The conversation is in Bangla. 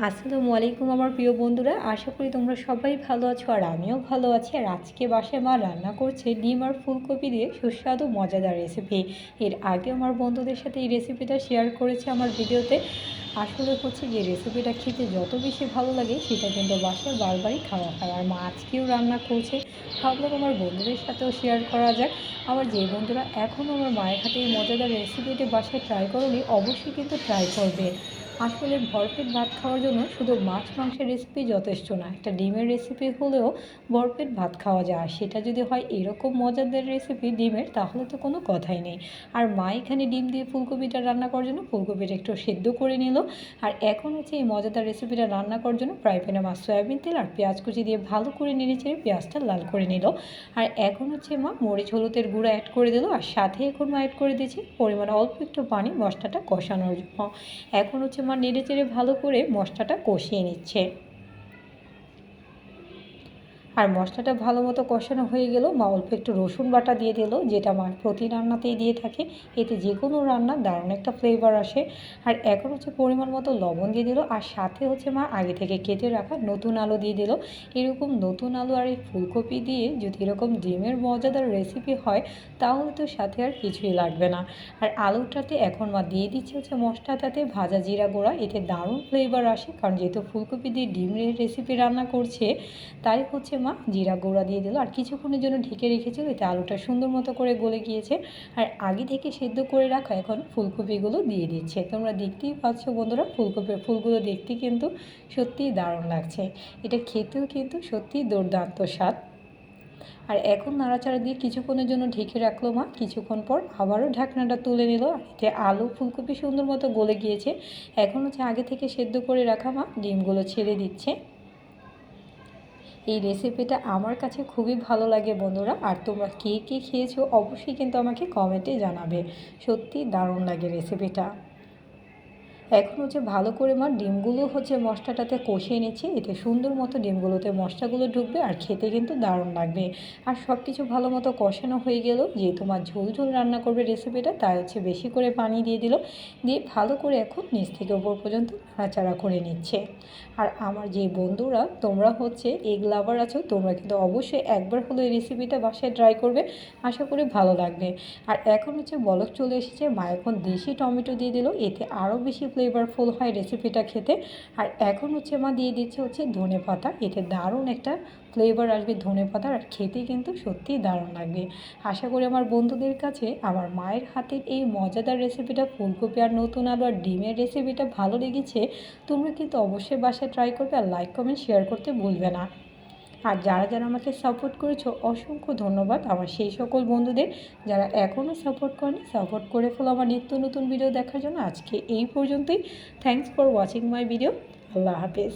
আসসালামু আলাইকুম আমার প্রিয় বন্ধুরা, আশা করি তোমরা সবাই ভালো আছো আর আমিও ভালো আছি। আর আজকে বাসায় মা রান্না করছে ডিম আর ফুলকপি দিয়ে সুস্বাদু মজাদার রেসিপি। এর আগে আমার বন্ধুদের সাথে এই রেসিপিটা শেয়ার করেছে আমার ভিডিওতে। আসলে হচ্ছে যে রেসিপিটা খেতে যত বেশি ভালো লাগে সেটা কিন্তু বাসায় বারবারই খাওয়া হয়। আর মা আজকেও রান্না করছে, ভাবলাম আমার বন্ধুদের সাথেও শেয়ার করা যাক। আমার যে বন্ধুরা এখনও আমার মায়ের হাতে এই মজাদার রেসিপিটি বাসায় ট্রাই করোনি, অবশ্যই কিন্তু ট্রাই করবে। আসলে ভরপেট ভাত খাওয়ার জন্য শুধু মাছ মাংসের রেসিপি যথেষ্ট না, একটা ডিমের রেসিপি হলেও ভরপেট ভাত খাওয়া যায়। আর সেটা যদি হয় এরকম মজাদার রেসিপি ডিমের, তাহলে তো কোনো কথাই নেই। আর মা এখানে ডিম দিয়ে ফুলকপিটা রান্না করার জন্য ফুলকপিটা একটু সেদ্ধ করে নিল। আর এখন হচ্ছে এই মজাদার রেসিপিটা রান্না করার জন্য ফ্রাই প্যানে মা সয়াবিন তেল আর পেঁয়াজ কুচি দিয়ে ভালো করে নেড়েচেড়ে পেঁয়াজটা লাল করে নিল। আর এখন হচ্ছে মা মরিচ হলুদের গুঁড়া অ্যাড করে দিল। আর সাথে এখন মা অ্যাড করে দিয়েছি পরিমাণে অল্প একটু পানি মশলাটা কষানোর জন্য। এখন হচ্ছে মা নেড়েচেড়ে ভালো করে মশলাটা কষিয়ে নিচ্ছে। আর মশলাটা ভালো মতো কষানো হয়ে গেল, মা অল্প একটু রসুন বাটা দিয়ে দিল, যেটা মা প্রতি রান্নাতেই দিয়ে থাকে। এতে যে কোনো রান্নার দারুণ একটা ফ্লেভার আসে। আর এখন হচ্ছে পরিমাণ মতো লবণ দিয়ে দিল। আর সাথে হচ্ছে মা আগে থেকে কেটে রাখা নতুন আলু দিয়ে দিল। এরকম নতুন আলু আর এই ফুলকপি দিয়ে যদি এরকম ডিমের মজাদার রেসিপি হয়, তাহলে তো সাথে আর কিছুই লাগবে না। আর আলুটাতে এখন মা দিয়ে দিচ্ছে হচ্ছে মশলাটাতে ভাজা জিরা গুঁড়া, এতে দারুণ ফ্লেভার আসে। কারণ যেহেতু ফুলকপি দিয়ে ডিমের রেসিপি রান্না করছে, তাই হচ্ছে মা জিরা গুঁড়া দিয়ে দিল। আর কিছুক্ষণের জন্য ঢেকে রেখেছিল, এতে আলুটা সুন্দর মতো করে গলে গিয়েছে। আর আগে থেকে সেদ্ধ করে রাখা এখন ফুলকপিগুলো দিয়ে দিচ্ছে। তোমরা দেখতেই পাচ্ছ বন্ধুরা, ফুলগুলো দেখতে কিন্তু সত্যিই দারুণ লাগছে। এটা খেতেও কিন্তু সত্যিই দুর্দান্ত স্বাদ। আর এখন নাড়াচাড়া দিয়ে কিছুক্ষণের জন্য ঢেকে রাখলো মা। কিছুক্ষণ পর আবারও ঢাকনাটা তুলে নিল। এতে আলু ফুলকপি সুন্দর মতো গলে গিয়েছে। এখন হচ্ছে আগে থেকে সেদ্ধ করে রাখা মা ডিমগুলো ছেড়ে দিচ্ছে। এই রেসিপিটা আমার কাছে খুবই ভালো লাগে বন্ধুরা। আর তোমরা কে কে খেয়েছো অবশ্যই কিন্তু আমাকে কমেন্টে জানাবে। সত্যি দারুণ লাগে রেসিপিটা। এখন হচ্ছে ভালো করে মা ডিমগুলো হচ্ছে মশলাটাতে কষিয়ে নিচ্ছি, এতে সুন্দর মতো ডিমগুলোতে মশলাগুলো ঢুকবে আর খেতে কিন্তু দারুণ লাগবে। আর সব কিছু ভালো মতো কষানো হয়ে গেল। যেহেতু মা ঝোল ঝোল রান্না করবে রেসিপিটা, তাই হচ্ছে বেশি করে পানি দিয়ে দিল। দিয়ে ভালো করে এখন নিচ থেকে ওপর পর্যন্ত নাড়াচাড়া করে নিচ্ছে। আর আমার যে বন্ধুরা তোমরা হচ্ছে এগ লাভার আছো, তোমরা কিন্তু অবশ্যই একবার হলো এই রেসিপিটা বাসায় ট্রাই করবে, আশা করি ভালো লাগবে। আর এখন হচ্ছে বলক চলে এসেছে, মা এখন দেশি টমেটো দিয়ে দিল, এতে আরও বেশি ফ্লেভারফুল হয় রেসিপিটা খেতে। আর এখন হচ্ছে মা দিয়ে দিচ্ছে হচ্ছে ধনে পাতা, এতে দারুণ একটা ফ্লেভার আসবে ধনে পাতার। আর খেতে কিন্তু সত্যিই দারুণ লাগবে। আশা করি আমার বন্ধুদের কাছে আমার মায়ের হাতের এই মজাদার রেসিপিটা ফুলকপি আর নতুন আলু আর ডিমের রেসিপিটা ভালো লেগেছে। তোমরা কিন্তু অবশ্যই বাসায় ট্রাই করবে আর লাইক কমেন্ট শেয়ার করতে ভুলবে না। আর যারা যারা আমাকে সাপোর্ট করেছো অসংখ্য ধন্যবাদ আমার সেই সকল বন্ধুদের। যারা এখনও সাপোর্ট করেনি, সাপোর্ট করে ফেলো আমার নিত্য নতুন ভিডিও দেখার জন্য। আজকে এই পর্যন্তই। Thanks for watching my video. আল্লাহ হাফেজ।